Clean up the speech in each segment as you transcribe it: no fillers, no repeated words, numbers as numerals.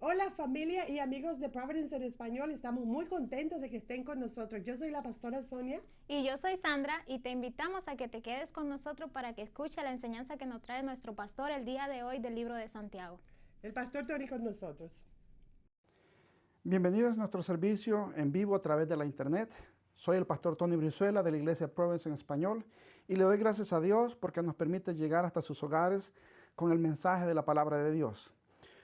Hola familia y amigos de Providence en Español, estamos muy contentos de que estén con nosotros. Yo soy la pastora Sonia. Y yo soy Sandra y te invitamos a que te quedes con nosotros para que escuche la enseñanza que nos trae nuestro pastor el día de hoy del libro de Santiago. El pastor Tony con nosotros. Bienvenidos a nuestro servicio en vivo a través de la internet. Soy el pastor Tony Brizuela de la iglesia Providence en Español y le doy gracias a Dios porque nos permite llegar hasta sus hogares con el mensaje de la palabra de Dios.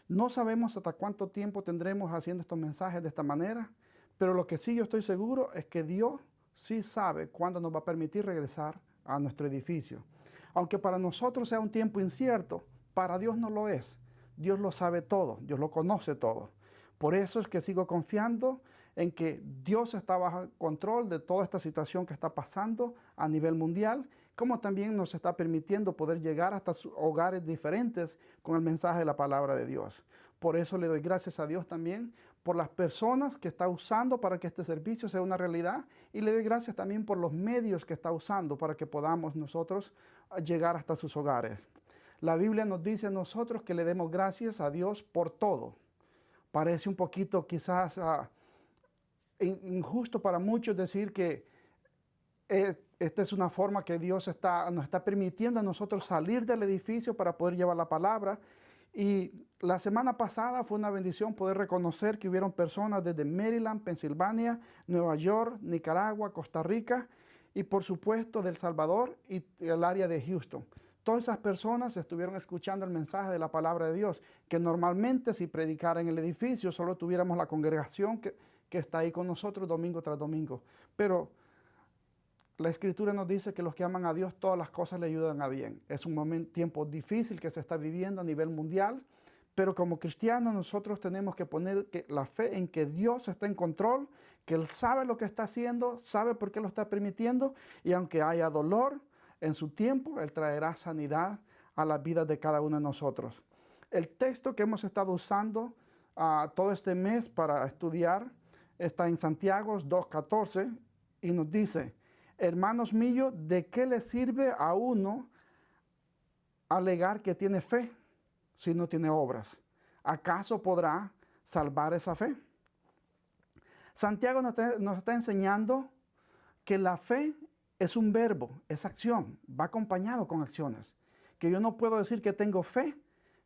No sabemos hasta cuánto tiempo tendremos haciendo estos mensajes de esta manera, pero lo que sí yo estoy seguro es que Dios sí sabe cuándo nos va a permitir regresar a nuestro edificio. Aunque para nosotros sea un tiempo incierto, para Dios no lo es. Dios lo sabe todo, Dios lo conoce todo. Por eso es que sigo confiando en que Dios está bajo control de toda esta situación que está pasando a nivel mundial, como también nos está permitiendo poder llegar hasta hogares diferentes con el mensaje de la palabra de Dios. Por eso le doy gracias a Dios también por las personas que está usando para que este servicio sea una realidad y le doy gracias también por los medios que está usando para que podamos nosotros llegar hasta sus hogares. La Biblia nos dice a nosotros que le demos gracias a Dios por todo. Parece un poquito quizás injusto para muchos decir que esta es una forma que Dios nos está permitiendo a nosotros salir del edificio para poder llevar la palabra. Y la semana pasada fue una bendición poder reconocer que hubieron personas desde Maryland, Pensilvania, Nueva York, Nicaragua, Costa Rica y por supuesto del Salvador y el área de Houston. Todas esas personas estuvieron escuchando el mensaje de la palabra de Dios, que normalmente si predicara en el edificio solo tuviéramos la congregación que está ahí con nosotros domingo tras domingo. Pero la Escritura nos dice que los que aman a Dios, todas las cosas le ayudan a bien. Es un tiempo difícil que se está viviendo a nivel mundial, pero como cristianos nosotros tenemos que poner la fe en que Dios está en control, que Él sabe lo que está haciendo, sabe por qué lo está permitiendo, y aunque haya dolor, en su tiempo Él traerá sanidad a las vidas de cada uno de nosotros. El texto que hemos estado usando todo este mes para estudiar está en Santiago 2:14 y nos dice: hermanos míos, ¿de qué le sirve a uno alegar que tiene fe si no tiene obras? ¿Acaso podrá salvar esa fe? Santiago nos está enseñando que la fe es un verbo, es acción, va acompañado con acciones. Que yo no puedo decir que tengo fe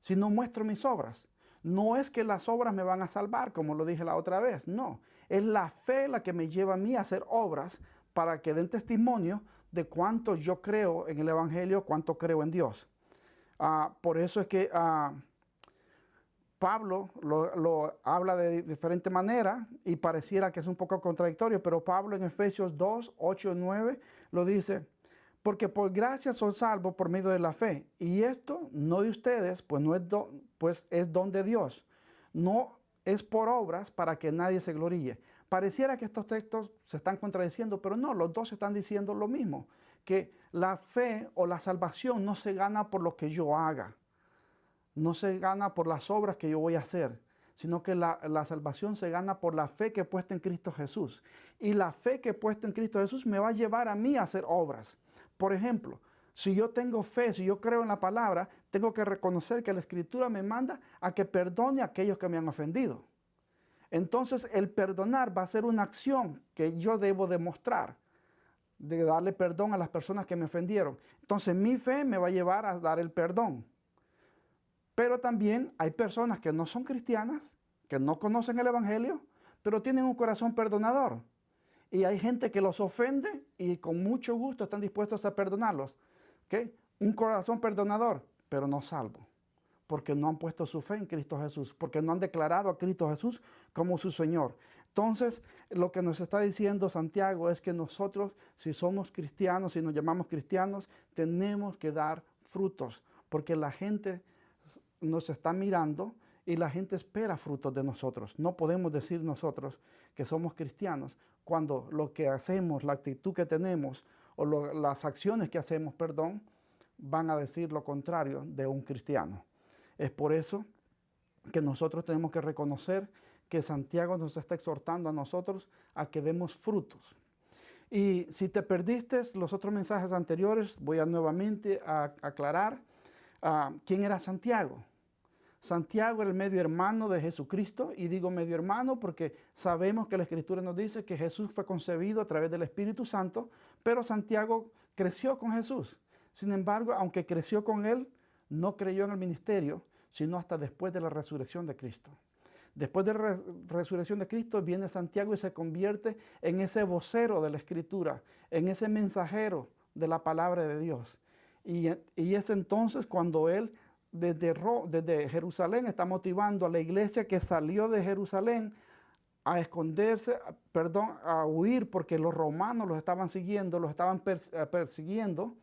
si no muestro mis obras. No es que las obras me van a salvar, como lo dije la otra vez, no. Es la fe la que me lleva a mí a hacer obras para que den testimonio de cuánto yo creo en el Evangelio, cuánto creo en Dios. Por eso es que Pablo lo habla de diferente manera y pareciera que es un poco contradictorio, pero Pablo en Efesios 2, 8 y 9 lo dice: porque por gracia son salvos por medio de la fe, y esto no de ustedes, pues, es don de Dios, no es por obras para que nadie se gloríe. Pareciera que estos textos se están contradiciendo, pero no, los dos están diciendo lo mismo, que la fe o la salvación no se gana por lo que yo haga, no se gana por las obras que yo voy a hacer, sino que la salvación se gana por la fe que he puesto en Cristo Jesús. Y la fe que he puesto en Cristo Jesús me va a llevar a mí a hacer obras. Por ejemplo, si yo tengo fe, si yo creo en la palabra, tengo que reconocer que la Escritura me manda a que perdone a aquellos que me han ofendido. Entonces el perdonar va a ser una acción que yo debo demostrar, de darle perdón a las personas que me ofendieron. Entonces mi fe me va a llevar a dar el perdón. Pero también hay personas que no son cristianas, que no conocen el Evangelio, pero tienen un corazón perdonador. Y hay gente que los ofende y con mucho gusto están dispuestos a perdonarlos. ¿Okay? Un corazón perdonador, pero no salvo. Porque no han puesto su fe en Cristo Jesús, porque no han declarado a Cristo Jesús como su Señor. Entonces, lo que nos está diciendo Santiago es que nosotros, si somos cristianos, si nos llamamos cristianos, tenemos que dar frutos, porque la gente nos está mirando y la gente espera frutos de nosotros. No podemos decir nosotros que somos cristianos cuando lo que hacemos, la actitud que tenemos o las acciones que hacemos, van a decir lo contrario de un cristiano. Es por eso que nosotros tenemos que reconocer que Santiago nos está exhortando a nosotros a que demos frutos. Y si te perdiste los otros mensajes anteriores, voy a nuevamente aclarar quién era Santiago. Santiago era el medio hermano de Jesucristo, y digo medio hermano porque sabemos que la Escritura nos dice que Jesús fue concebido a través del Espíritu Santo, pero Santiago creció con Jesús. Sin embargo, aunque creció con él, no creyó en el ministerio, sino hasta después de la resurrección de Cristo. Después de la resurrección de Cristo viene Santiago y se convierte en ese vocero de la Escritura, en ese mensajero de la palabra de Dios. Y es entonces cuando él desde Jerusalén está motivando a la iglesia que salió de Jerusalén a esconderse, a huir porque los romanos los estaban siguiendo, los estaban persiguiendo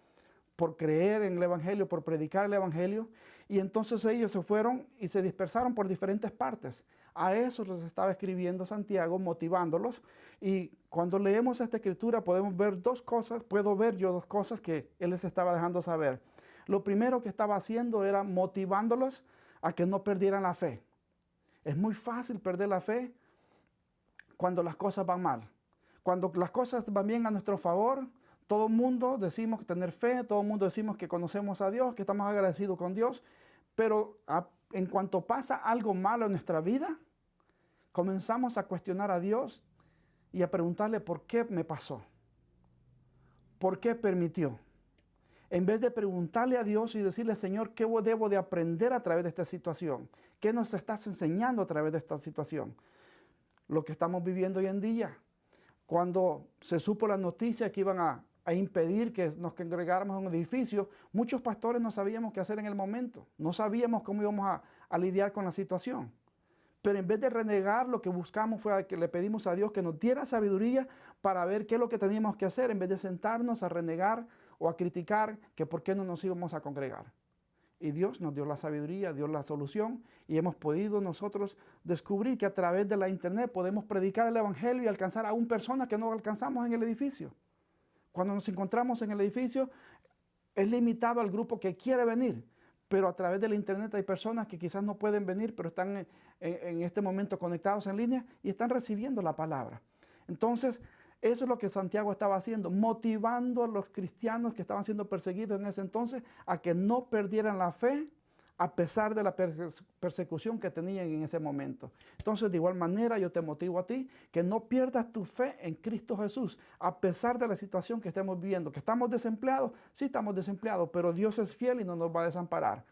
por creer en el Evangelio, por predicar el Evangelio. Y entonces ellos se fueron y se dispersaron por diferentes partes. A eso les estaba escribiendo Santiago, motivándolos. Y cuando leemos esta escritura podemos ver puedo ver yo dos cosas que él les estaba dejando saber. Lo primero que estaba haciendo era motivándolos a que no perdieran la fe. Es muy fácil perder la fe cuando las cosas van mal. Cuando las cosas van bien a nuestro favor, todo el mundo decimos tener fe, todo el mundo decimos que conocemos a Dios, que estamos agradecidos con Dios, pero en cuanto pasa algo malo en nuestra vida, comenzamos a cuestionar a Dios y a preguntarle por qué me pasó, por qué permitió. En vez de preguntarle a Dios y decirle, Señor, ¿qué debo de aprender a través de esta situación? ¿Qué nos estás enseñando a través de esta situación? Lo que estamos viviendo hoy en día. Cuando se supo la noticia que iban a impedir que nos congregáramos en un edificio, muchos pastores no sabíamos qué hacer en el momento. No sabíamos cómo íbamos a lidiar con la situación. Pero en vez de renegar, lo que buscamos fue que le pedimos a Dios que nos diera sabiduría para ver qué es lo que teníamos que hacer, en vez de sentarnos a renegar o a criticar que por qué no nos íbamos a congregar. Y Dios nos dio la sabiduría, dio la solución, y hemos podido nosotros descubrir que a través de la internet podemos predicar el Evangelio y alcanzar a una persona que no alcanzamos en el edificio. Cuando nos encontramos en el edificio, es limitado al grupo que quiere venir, pero a través de la internet hay personas que quizás no pueden venir, pero están en este momento conectados en línea y están recibiendo la palabra. Entonces, eso es lo que Santiago estaba haciendo, motivando a los cristianos que estaban siendo perseguidos en ese entonces a que no perdieran la fe a pesar de la persecución que tenían en ese momento. Entonces, de igual manera, yo te motivo a ti que no pierdas tu fe en Cristo Jesús, a pesar de la situación que estemos viviendo. Que estamos desempleados, sí estamos desempleados, pero Dios es fiel y no nos va a desamparar.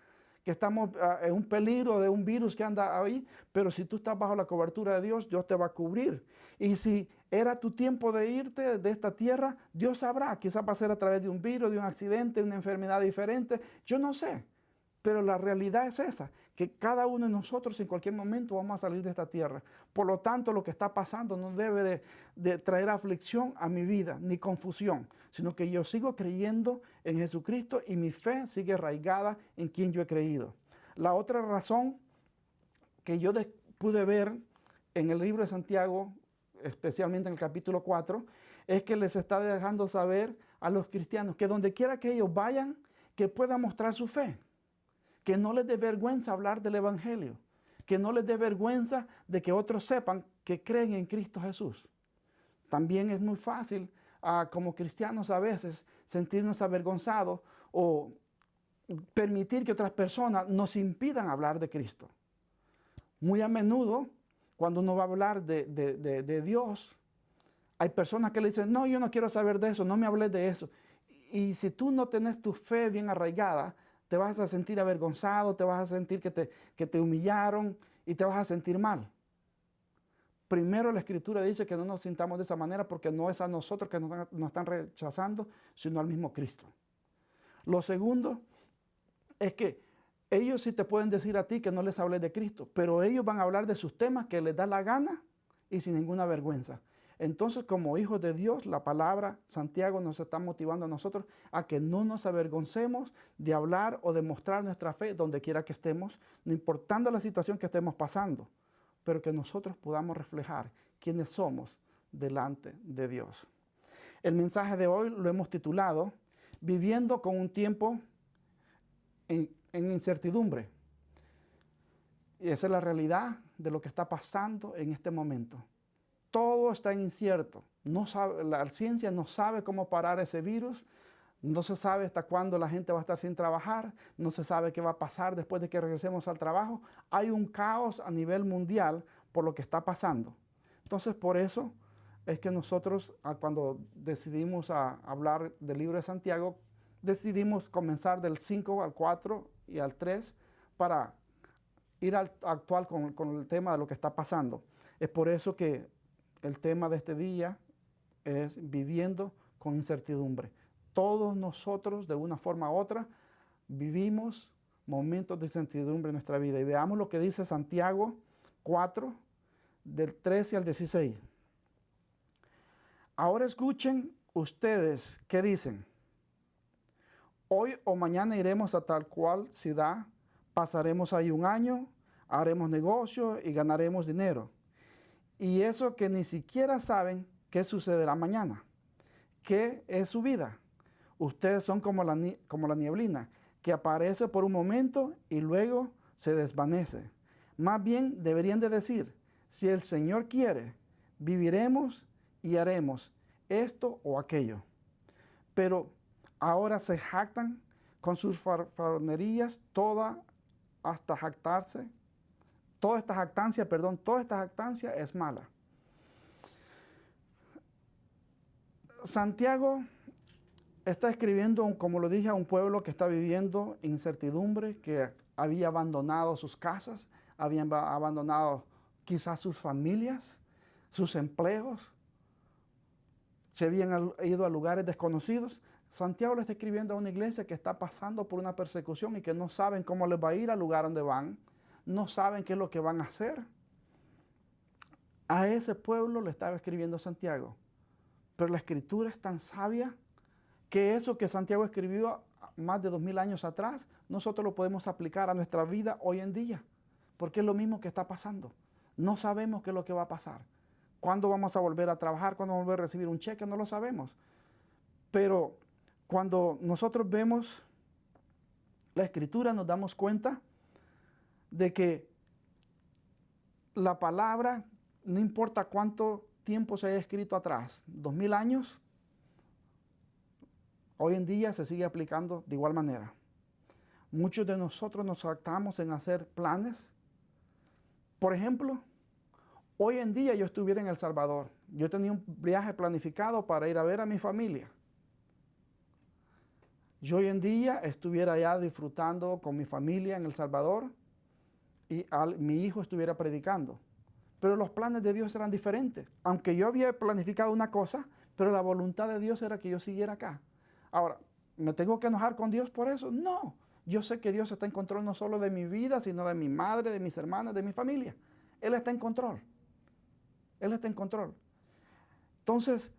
Que estamos en un peligro de un virus que anda ahí, pero si tú estás bajo la cobertura de Dios, Dios te va a cubrir. Y si era tu tiempo de irte de esta tierra, Dios sabrá, quizás va a ser a través de un virus, de un accidente, una enfermedad diferente, yo no sé. Pero la realidad es esa, que cada uno de nosotros en cualquier momento vamos a salir de esta tierra. Por lo tanto, lo que está pasando no debe de traer aflicción a mi vida, ni confusión, sino que yo sigo creyendo en Jesucristo y mi fe sigue arraigada en quien yo he creído. La otra razón que yo pude ver en el libro de Santiago, especialmente en el capítulo 4, es que les está dejando saber a los cristianos que donde quiera que ellos vayan, que puedan mostrar su fe. Que no les dé vergüenza hablar del Evangelio, que no les dé vergüenza de que otros sepan que creen en Cristo Jesús. También es muy fácil, como cristianos a veces, sentirnos avergonzados o permitir que otras personas nos impidan hablar de Cristo. Muy a menudo, cuando uno va a hablar de Dios, hay personas que le dicen, no, yo no quiero saber de eso, no me hables de eso. Y si tú no tenés tu fe bien arraigada, te vas a sentir avergonzado, te vas a sentir que te humillaron y te vas a sentir mal. Primero la Escritura dice que no nos sintamos de esa manera porque no es a nosotros que nos están rechazando, sino al mismo Cristo. Lo segundo es que ellos sí te pueden decir a ti que no les hables de Cristo, pero ellos van a hablar de sus temas que les da la gana y sin ninguna vergüenza. Entonces, como hijos de Dios, la palabra Santiago nos está motivando a nosotros a que no nos avergoncemos de hablar o de mostrar nuestra fe donde quiera que estemos, no importando la situación que estemos pasando, pero que nosotros podamos reflejar quiénes somos delante de Dios. El mensaje de hoy lo hemos titulado Viviendo con un tiempo en incertidumbre. Y esa es la realidad de lo que está pasando en este momento. Todo está incierto. La ciencia no sabe cómo parar ese virus. No se sabe hasta cuándo la gente va a estar sin trabajar, no se sabe qué va a pasar después de que regresemos al trabajo. Hay un caos a nivel mundial por lo que está pasando. Entonces, por eso es que nosotros, cuando decidimos hablar del libro de Santiago, decidimos comenzar del 5 al 4 y al 3 para ir actual con el tema de lo que está pasando. Es por eso que el tema de este día es viviendo con incertidumbre. Todos nosotros, de una forma u otra, vivimos momentos de incertidumbre en nuestra vida. Y veamos lo que dice Santiago 4, del 13 al 16. Ahora escuchen ustedes qué dicen. Hoy o mañana iremos a tal cual ciudad, pasaremos ahí un año, haremos negocio y ganaremos dinero. Y eso que ni siquiera saben qué sucederá mañana. ¿Qué es su vida? Ustedes son como la nieblina, que aparece por un momento y luego se desvanece. Más bien deberían de decir, si el Señor quiere, viviremos y haremos esto o aquello. Pero ahora se jactan con sus fanfarronerías, toda esta jactancia es mala. Santiago está escribiendo, como lo dije, a un pueblo que está viviendo incertidumbre, que había abandonado sus casas, habían abandonado quizás sus familias, sus empleos, se habían ido a lugares desconocidos. Santiago le está escribiendo a una iglesia que está pasando por una persecución y que no saben cómo les va a ir al lugar donde van, no saben qué es lo que van a hacer. A ese pueblo le estaba escribiendo Santiago. Pero la escritura es tan sabia que eso que Santiago escribió más de 2000 años atrás, nosotros lo podemos aplicar a nuestra vida hoy en día, porque es lo mismo que está pasando. No sabemos qué es lo que va a pasar. ¿Cuándo vamos a volver a trabajar? ¿Cuándo vamos a volver a recibir un cheque? No lo sabemos. Pero cuando nosotros vemos la escritura, nos damos cuenta de que la palabra, no importa cuánto tiempo se haya escrito atrás, 2000 años, hoy en día se sigue aplicando de igual manera. Muchos de nosotros nos jactamos en hacer planes. Por ejemplo, hoy en día yo estuviera en El Salvador. Yo tenía un viaje planificado para ir a ver a mi familia. Yo hoy en día estuviera allá disfrutando con mi familia en El Salvador y mi hijo estuviera predicando. Pero los planes de Dios eran diferentes. Aunque yo había planificado una cosa, pero la voluntad de Dios era que yo siguiera acá. Ahora, ¿me tengo que enojar con Dios por eso? No. Yo sé que Dios está en control no solo de mi vida, sino de mi madre, de mis hermanas, de mi familia. Él está en control. Él está en control. Entonces,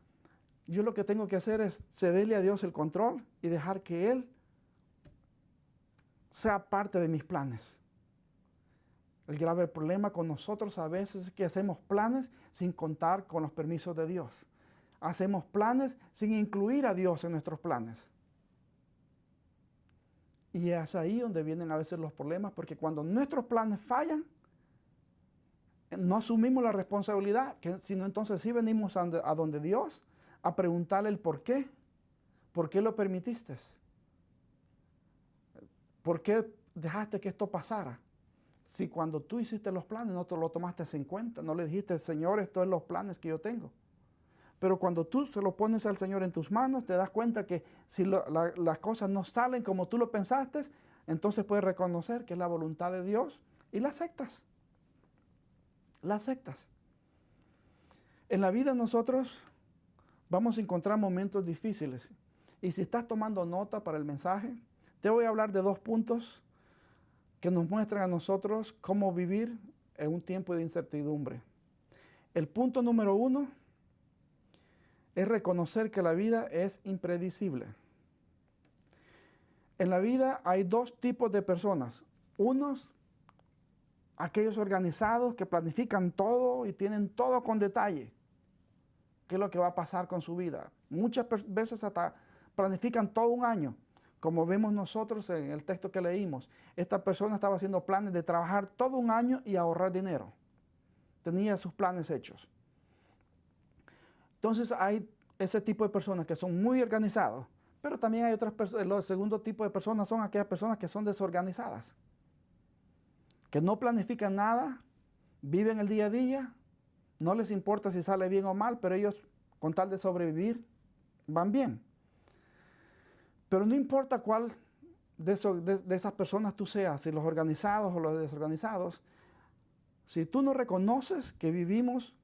yo lo que tengo que hacer es cederle a Dios el control y dejar que Él sea parte de mis planes. El grave problema con nosotros a veces es que hacemos planes sin contar con los permisos de Dios. Hacemos planes sin incluir a Dios en nuestros planes. Y es ahí donde vienen a veces los problemas, porque cuando nuestros planes fallan, no asumimos la responsabilidad, sino entonces sí venimos a donde Dios a preguntarle el por qué. ¿Por qué lo permitiste? ¿Por qué dejaste que esto pasara? Si cuando tú hiciste los planes no te lo tomaste en cuenta, no le dijiste, Señor, estos son los planes que yo tengo. Pero cuando tú se lo pones al Señor en tus manos, te das cuenta que si las cosas no salen como tú lo pensaste, entonces puedes reconocer que es la voluntad de Dios y la aceptas. La aceptas. En la vida nosotros vamos a encontrar momentos difíciles. Y si estás tomando nota para el mensaje, te voy a hablar de 2 puntos que nos muestran a nosotros cómo vivir en un tiempo de incertidumbre. El punto número 1 es reconocer que la vida es impredecible. En la vida hay 2 tipos de personas. Unos, aquellos organizados que planifican todo y tienen todo con detalle. ¿Qué es lo que va a pasar con su vida? Muchas veces hasta planifican todo un año. Como vemos nosotros en el texto que leímos, esta persona estaba haciendo planes de trabajar todo un año y ahorrar dinero. Tenía sus planes hechos. Entonces hay ese tipo de personas que son muy organizados, Pero también hay otras personas, el segundo tipo de personas son aquellas personas que son desorganizadas, que no planifican nada, viven el día a día, no les importa si sale bien o mal, pero ellos con tal de sobrevivir van bien. Pero no importa cuál de esas personas tú seas, si los organizados o los desorganizados, si tú no reconoces que vivimos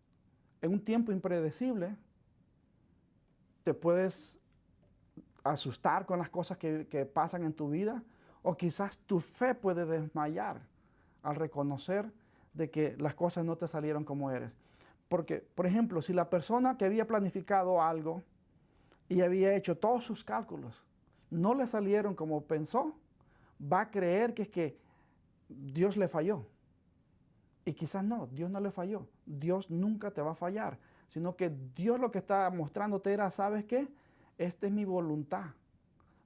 en un tiempo impredecible, te puedes asustar con las cosas que pasan en tu vida, o quizás tu fe puede desmayar al reconocer de que las cosas no te salieron como eres. Porque, por ejemplo, si la persona que había planificado algo y había hecho todos sus cálculos, no le salieron como pensó, va a creer que es que Dios le falló. Y quizás no, Dios no le falló. Dios nunca te va a fallar, sino que Dios lo que está mostrándote era, ¿sabes qué? Esta es mi voluntad.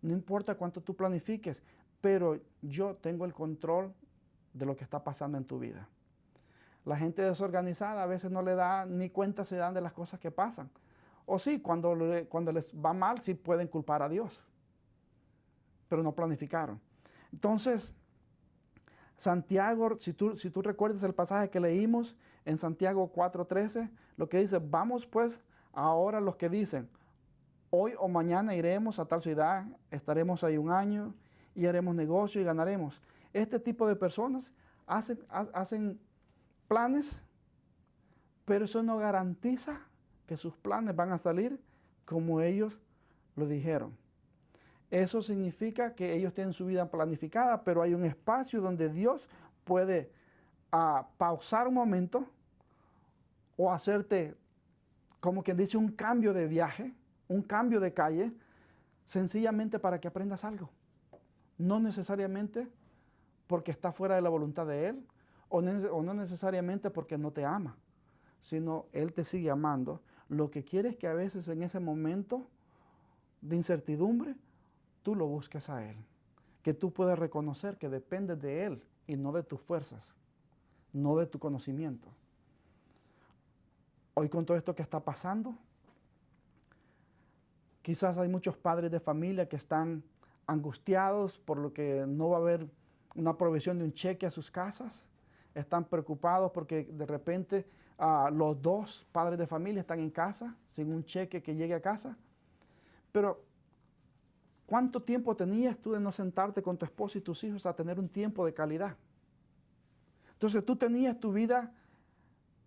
No importa cuánto tú planifiques, pero yo tengo el control de lo que está pasando en tu vida. La gente desorganizada a veces no le da ni cuenta se dan de las cosas que pasan. O sí, cuando les va mal, sí pueden culpar a Dios, pero no planificaron. Entonces, Santiago, si tú recuerdas el pasaje que leímos en Santiago 4:13, lo que dice, vamos pues ahora los que dicen, hoy o mañana iremos a tal ciudad, estaremos ahí un año y haremos negocio y ganaremos. Este tipo de personas hacen planes, pero eso no garantiza que sus planes van a salir como ellos lo dijeron. Eso significa que ellos tienen su vida planificada, pero hay un espacio donde Dios puede pausar un momento o hacerte, como quien dice, un cambio de viaje, un cambio de calle, sencillamente para que aprendas algo. No necesariamente porque está fuera de la voluntad de Él, o no necesariamente porque no te ama, sino Él te sigue amando. Lo que quiere es que a veces en ese momento de incertidumbre, tú lo busques a Él. Que tú puedas reconocer que dependes de Él y no de tus fuerzas, no de tu conocimiento. Hoy con todo esto que está pasando, quizás hay muchos padres de familia que están angustiados por lo que no va a haber una provisión de un cheque a sus casas. Están preocupados porque de repente los dos padres de familia están en casa sin un cheque que llegue a casa. Pero ¿cuánto tiempo tenías tú de no sentarte con tu esposo y tus hijos a tener un tiempo de calidad? Entonces tú tenías tu vida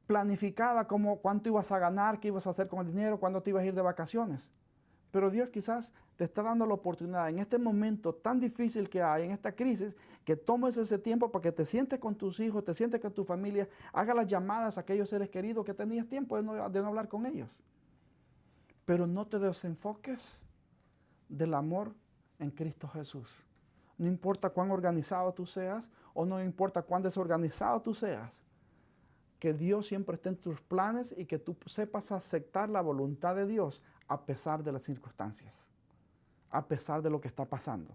planificada como cuánto ibas a ganar, qué ibas a hacer con el dinero, cuándo te ibas a ir de vacaciones. Pero Dios quizás te está dando la oportunidad en este momento tan difícil que hay, en esta crisis, que tomes ese tiempo para que te sientes con tus hijos, te sientes con tu familia, hagas las llamadas a aquellos seres queridos que tenías tiempo de no hablar con ellos. Pero no te desenfoques del amor en Cristo Jesús. No importa cuán organizado tú seas o no importa cuán desorganizado tú seas, que Dios siempre esté en tus planes y que tú sepas aceptar la voluntad de Dios a pesar de las circunstancias, a pesar de lo que está pasando.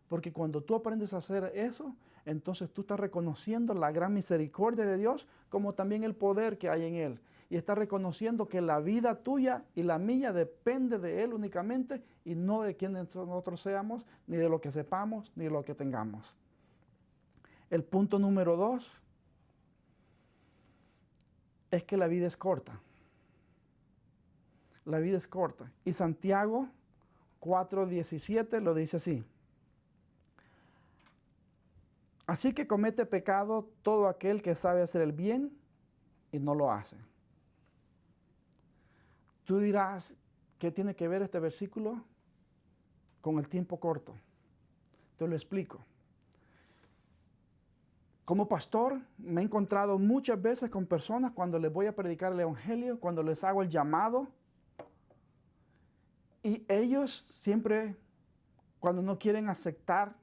Porque cuando tú aprendes a hacer eso, entonces tú estás reconociendo la gran misericordia de Dios como también el poder que hay en Él. Y estás reconociendo que la vida tuya y la mía depende de Él únicamente y no de quienes nosotros seamos, ni de lo que sepamos, ni de lo que tengamos. El punto número 2 es que la vida es corta. La vida es corta. Y Santiago 4:17 lo dice así. Así que comete pecado todo aquel que sabe hacer el bien y no lo hace. Tú dirás, ¿qué tiene que ver este versículo con el tiempo corto? Te lo explico. Como pastor, me he encontrado muchas veces con personas cuando les voy a predicar el evangelio, cuando les hago el llamado, y ellos siempre, cuando no quieren aceptar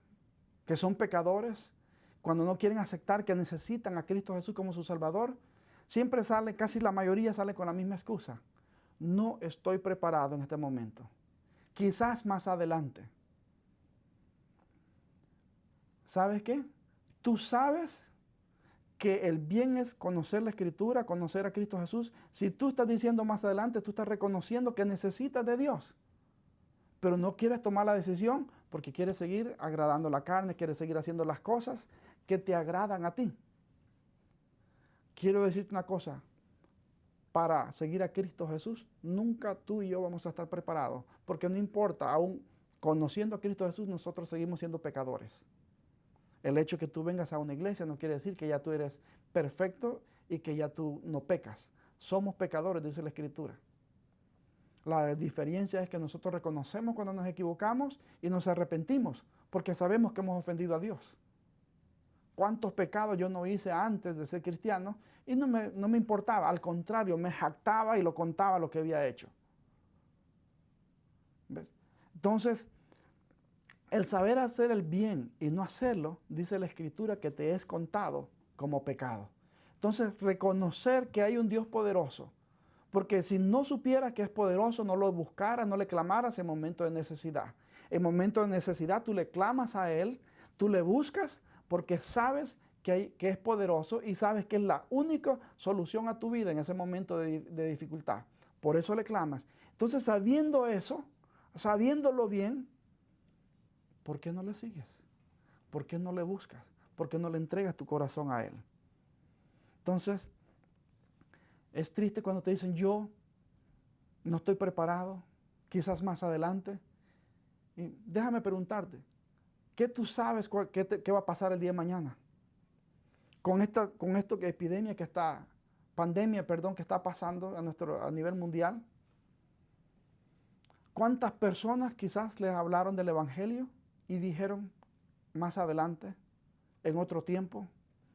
que son pecadores, cuando no quieren aceptar que necesitan a Cristo Jesús como su Salvador, siempre sale, casi la mayoría sale con la misma excusa. No estoy preparado en este momento. Quizás más adelante. ¿Sabes qué? Tú sabes que el bien es conocer la Escritura, conocer a Cristo Jesús. Si tú estás diciendo más adelante, tú estás reconociendo que necesitas de Dios. pero no quieres tomar la decisión porque quieres seguir agradando la carne, quieres seguir haciendo las cosas que te agradan a ti. Quiero decirte una cosa, para seguir a Cristo Jesús, nunca tú y yo vamos a estar preparados, porque no importa, aún conociendo a Cristo Jesús, nosotros seguimos siendo pecadores. El hecho de que tú vengas a una iglesia no quiere decir que ya tú eres perfecto y que ya tú no pecas. Somos pecadores, dice la Escritura. La diferencia es que nosotros reconocemos cuando nos equivocamos y nos arrepentimos, porque sabemos que hemos ofendido a Dios. ¿Cuántos pecados yo no hice antes de ser cristiano? Y no me importaba, al contrario, me jactaba y lo contaba lo que había hecho. ¿Ves? Entonces, el saber hacer el bien y no hacerlo, dice la Escritura que te es contado como pecado. Entonces, reconocer que hay un Dios poderoso, porque si no supieras que es poderoso, no lo buscaras, no le clamaras en momento de necesidad. En momento de necesidad tú le clamas a Él, tú le buscas, porque sabes que es poderoso y sabes que es la única solución a tu vida en ese momento de dificultad. Por eso le clamas. Entonces, sabiendo eso, sabiéndolo bien, ¿por qué no le sigues? ¿Por qué no le buscas? ¿Por qué no le entregas tu corazón a Él? Entonces, es triste cuando te dicen, yo no estoy preparado, quizás más adelante. Y déjame preguntarte, ¿qué tú sabes qué va a pasar el día de mañana? Con esto que pandemia que está pasando a nivel mundial. ¿Cuántas personas quizás les hablaron del Evangelio y dijeron más adelante, en otro tiempo,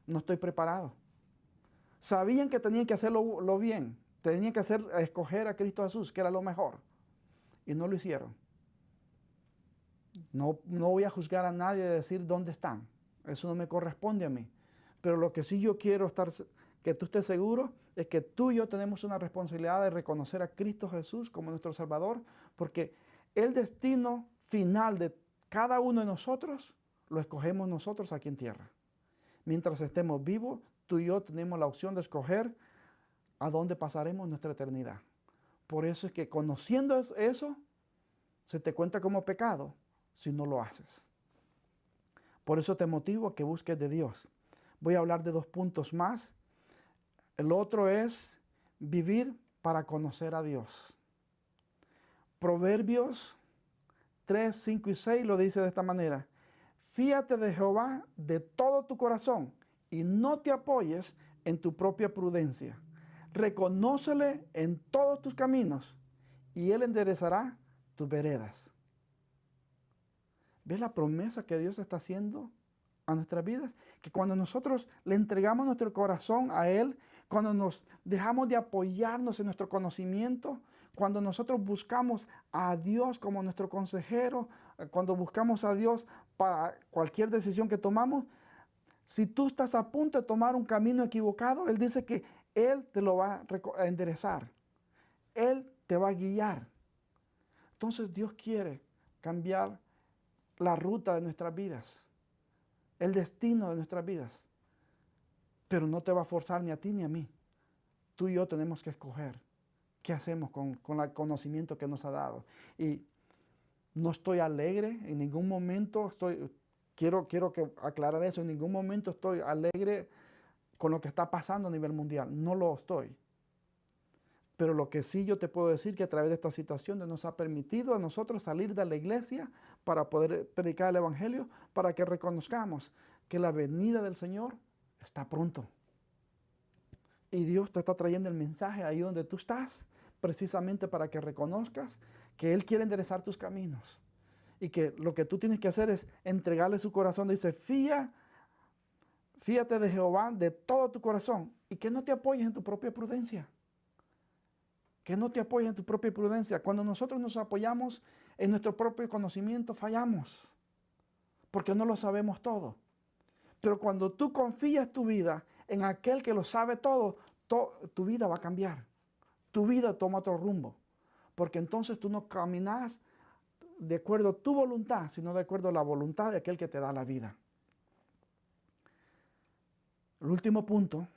no estoy preparado? Sabían que tenían que hacerlo lo bien, tenían que escoger a Cristo Jesús, que era lo mejor, y no lo hicieron. No voy a juzgar a nadie de decir dónde están, eso no me corresponde a mí, pero lo que sí yo quiero que tú estés seguro es que tú y yo tenemos una responsabilidad de reconocer a Cristo Jesús como nuestro Salvador, porque el destino final de cada uno de nosotros lo escogemos nosotros aquí en tierra. Mientras estemos vivos, tú y yo tenemos la opción de escoger a dónde pasaremos nuestra eternidad. Por eso es que conociendo eso, se te cuenta como pecado si no lo haces. Por eso te motivo a que busques de Dios. Voy a hablar de 2 puntos más. El otro es vivir para conocer a Dios. Proverbios 3, 5 y 6 lo dice de esta manera. Fíate de Jehová de todo tu corazón y no te apoyes en tu propia prudencia. Reconócele en todos tus caminos y Él enderezará tus veredas. ¿Ves la promesa que Dios está haciendo a nuestras vidas? Que cuando nosotros le entregamos nuestro corazón a Él, cuando nos dejamos de apoyarnos en nuestro conocimiento, cuando nosotros buscamos a Dios como nuestro consejero, cuando buscamos a Dios para cualquier decisión que tomamos, si tú estás a punto de tomar un camino equivocado, Él dice que Él te lo va a enderezar. Él te va a guiar. Entonces Dios quiere cambiar la ruta de nuestras vidas, el destino de nuestras vidas. Pero no te va a forzar ni a ti ni a mí. Tú y yo tenemos que escoger qué hacemos con el conocimiento que nos ha dado. Y no estoy alegre, en ningún momento quiero aclarar eso, en ningún momento estoy alegre con lo que está pasando a nivel mundial. No lo estoy. Pero lo que sí yo te puedo decir que a través de esta situación nos ha permitido a nosotros salir de la iglesia para poder predicar el Evangelio, para que reconozcamos que la venida del Señor está pronto. Y Dios te está trayendo el mensaje ahí donde tú estás, precisamente para que reconozcas que Él quiere enderezar tus caminos. Y que lo que tú tienes que hacer es entregarle su corazón. Dice, fíate de Jehová de todo tu corazón y que no te apoyes en tu propia prudencia. Que no te apoyes en tu propia prudencia. Cuando nosotros nos apoyamos en nuestro propio conocimiento, fallamos. Porque no lo sabemos todo. Pero cuando tú confías tu vida en aquel que lo sabe todo, tu vida va a cambiar. Tu vida toma otro rumbo. Porque entonces tú no caminas de acuerdo a tu voluntad, sino de acuerdo a la voluntad de aquel que te da la vida. El último punto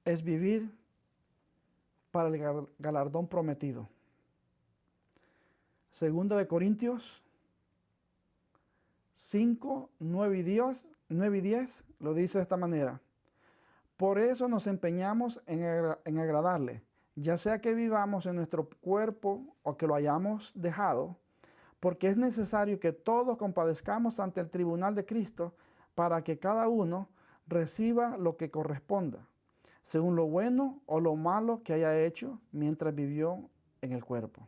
es vivir para el galardón prometido. Segunda de Corintios 5, 9 y 10 lo dice de esta manera. Por eso nos empeñamos en agradarle, ya sea que vivamos en nuestro cuerpo o que lo hayamos dejado, porque es necesario que todos compadezcamos ante el tribunal de Cristo para que cada uno reciba lo que corresponda, según lo bueno o lo malo que haya hecho mientras vivió en el cuerpo.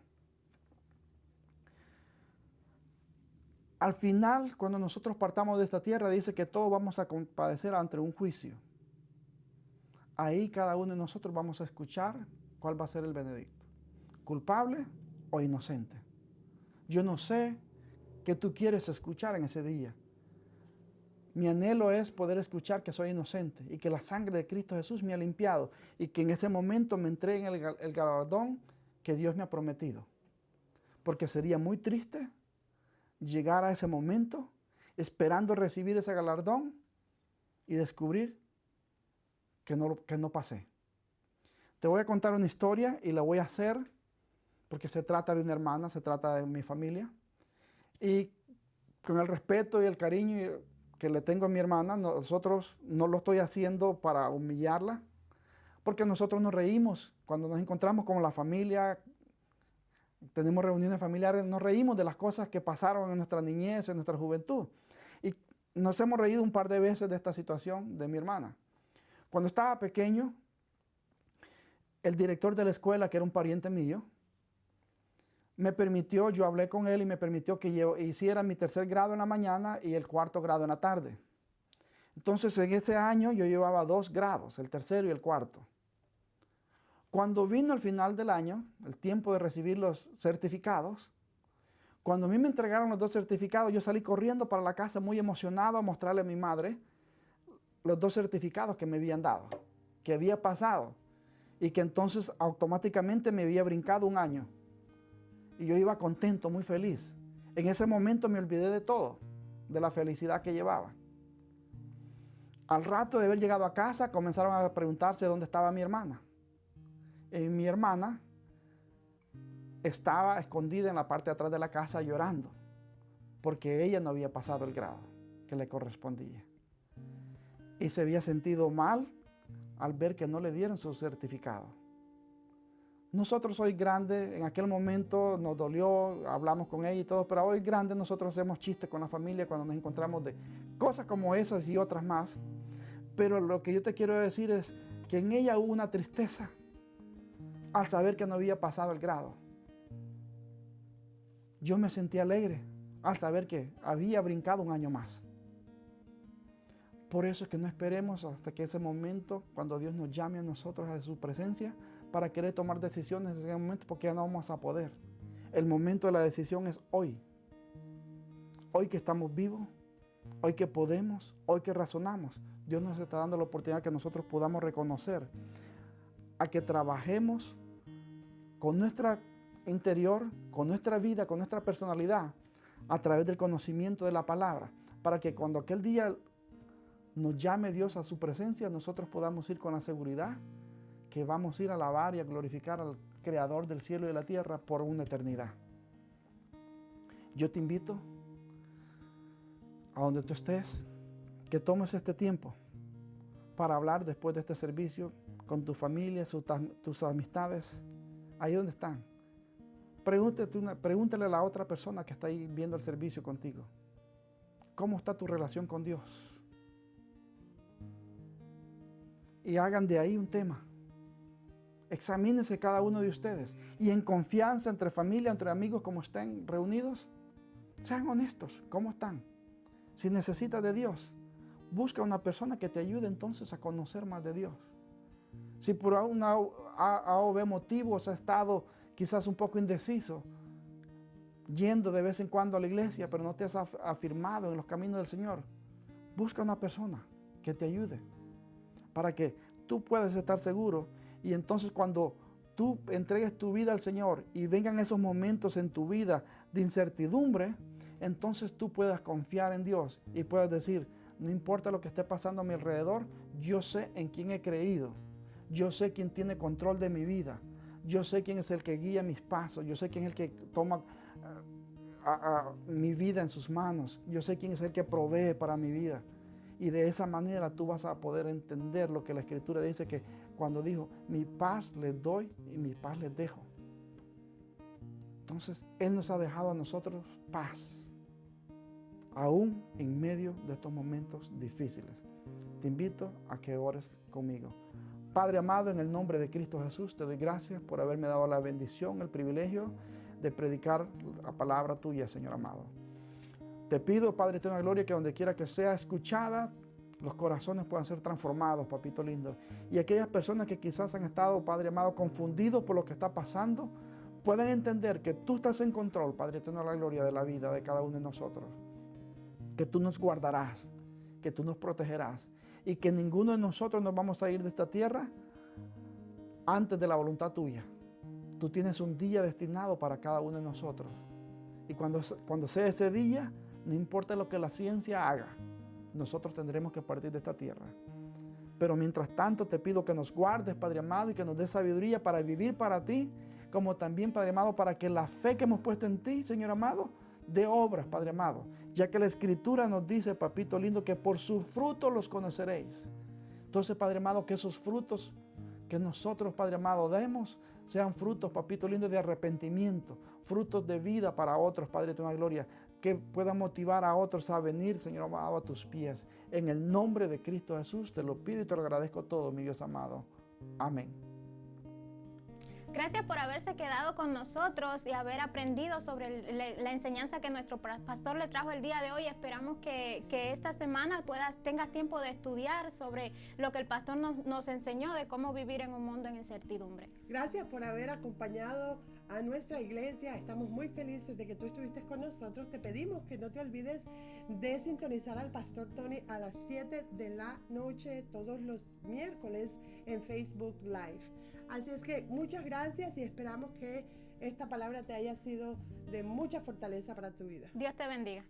Al final, cuando nosotros partamos de esta tierra, dice que todos vamos a compadecer ante un juicio. Ahí cada uno de nosotros vamos a escuchar cuál va a ser el veredicto, culpable o inocente. Yo no sé qué tú quieres escuchar en ese día. Mi anhelo es poder escuchar que soy inocente y que la sangre de Cristo Jesús me ha limpiado y que en ese momento me entreguen el galardón que Dios me ha prometido. Porque sería muy triste llegar a ese momento esperando recibir ese galardón y descubrir que no pasé. Te voy a contar una historia y la voy a hacer porque se trata de una hermana, se trata de mi familia. Y con el respeto y el cariño que le tengo a mi hermana, nosotros no lo estoy haciendo para humillarla, porque nosotros nos reímos cuando nos encontramos con la familia, tenemos reuniones familiares, nos reímos de las cosas que pasaron en nuestra niñez, en nuestra juventud. Y nos hemos reído un par de veces de esta situación de mi hermana. Cuando estaba pequeño, el director de la escuela, que era un pariente mío, me permitió, yo hablé con él y me permitió que yo hiciera mi tercer grado en la mañana y el cuarto grado en la tarde. Entonces, en ese año yo llevaba 2 grados, el tercero y el cuarto. Cuando vino el final del año, el tiempo de recibir los certificados, cuando a mí me entregaron los 2 certificados, yo salí corriendo para la casa muy emocionado a mostrarle a mi madre los 2 certificados que me habían dado, que había pasado y que entonces automáticamente me había brincado un año. Y yo iba contento, muy feliz. En ese momento me olvidé de todo, de la felicidad que llevaba. Al rato de haber llegado a casa, comenzaron a preguntarse dónde estaba mi hermana. Y mi hermana estaba escondida en la parte de atrás de la casa llorando, porque ella no había pasado el grado que le correspondía. Y se había sentido mal al ver que no le dieron su certificado. Nosotros hoy grandes, en aquel momento nos dolió, hablamos con ella y todo, pero hoy grandes nosotros hacemos chistes con la familia cuando nos encontramos de cosas como esas y otras más. Pero lo que yo te quiero decir es que en ella hubo una tristeza al saber que no había pasado el grado. Yo me sentí alegre al saber que había brincado un año más. Por eso es que no esperemos hasta que ese momento, cuando Dios nos llame a nosotros a su presencia, para querer tomar decisiones en ese momento, porque ya no vamos a poder. El momento de la decisión es hoy. Hoy que estamos vivos, hoy que podemos, hoy que razonamos. Dios nos está dando la oportunidad que nosotros podamos reconocer, a que trabajemos con nuestra interior, con nuestra vida, con nuestra personalidad, a través del conocimiento de la palabra, para que cuando aquel día nos llame Dios a su presencia, nosotros podamos ir con la seguridad que vamos a ir a alabar y a glorificar al Creador del cielo y de la tierra por una eternidad. Yo te invito a donde tú estés, que tomes este tiempo para hablar después de este servicio con tu familia, tus amistades, ahí donde están. Pregúntale a la otra persona que está ahí viendo el servicio contigo, ¿cómo está tu relación con Dios? Y hagan de ahí un tema. Examínense cada uno de ustedes y en confianza entre familia, entre amigos, como estén reunidos, sean honestos, ¿cómo están? Si necesitas de Dios, busca una persona que te ayude entonces a conocer más de Dios. Si por A o B motivos has estado quizás un poco indeciso, yendo de vez en cuando a la iglesia, pero no te has afirmado en los caminos del Señor, busca una persona que te ayude para que tú puedas estar seguro. Y entonces cuando tú entregues tu vida al Señor y vengan esos momentos en tu vida de incertidumbre, entonces tú puedas confiar en Dios y puedas decir, no importa lo que esté pasando a mi alrededor, yo sé en quién he creído, yo sé quién tiene control de mi vida, yo sé quién es el que guía mis pasos, yo sé quién es el que toma mi vida en sus manos. Yo sé quién es el que provee para mi vida. Y de esa manera tú vas a poder entender lo que la Escritura dice, que cuando dijo, mi paz les doy y mi paz les dejo. Entonces, Él nos ha dejado a nosotros paz, aún en medio de estos momentos difíciles. Te invito a que ores conmigo. Padre amado, en el nombre de Cristo Jesús, te doy gracias por haberme dado la bendición, el privilegio de predicar la palabra tuya, Señor amado. Te pido, Padre eterno de gloria, que donde quiera que sea escuchada, los corazones puedan ser transformados, papito lindo. Y aquellas personas que quizás han estado, Padre amado, confundidos por lo que está pasando, puedan entender que tú estás en control, Padre eterno de la gloria, de la vida de cada uno de nosotros. Que tú nos guardarás, que tú nos protegerás y que ninguno de nosotros nos vamos a ir de esta tierra antes de la voluntad tuya. Tú tienes un día destinado para cada uno de nosotros. Y cuando sea ese día, no importa lo que la ciencia haga, nosotros tendremos que partir de esta tierra. Pero mientras tanto te pido que nos guardes, Padre amado, y que nos des sabiduría para vivir para ti, como también, Padre amado, para que la fe que hemos puesto en ti, Señor amado, dé obras, Padre amado. Ya que la Escritura nos dice, papito lindo, que por sus frutos los conoceréis. Entonces, Padre amado, que esos frutos que nosotros, Padre amado, demos, sean frutos, papito lindo, de arrepentimiento, frutos de vida para otros, Padre de tu gloria, que puedan motivar a otros a venir, Señor amado, a tus pies. En el nombre de Cristo Jesús te lo pido y te lo agradezco todo, mi Dios amado. Amén. Gracias por haberse quedado con nosotros y haber aprendido sobre la enseñanza que nuestro pastor le trajo el día de hoy. Esperamos que esta semana tengas tiempo de estudiar sobre lo que el pastor nos enseñó de cómo vivir en un mundo en incertidumbre. Gracias por haber acompañado a nuestra iglesia. Estamos muy felices de que tú estuviste con nosotros. Te pedimos que no te olvides de sintonizar al pastor Tony a las 7 de la noche todos los miércoles en Facebook Live. Así es que muchas gracias y esperamos que esta palabra te haya sido de mucha fortaleza para tu vida. Dios te bendiga.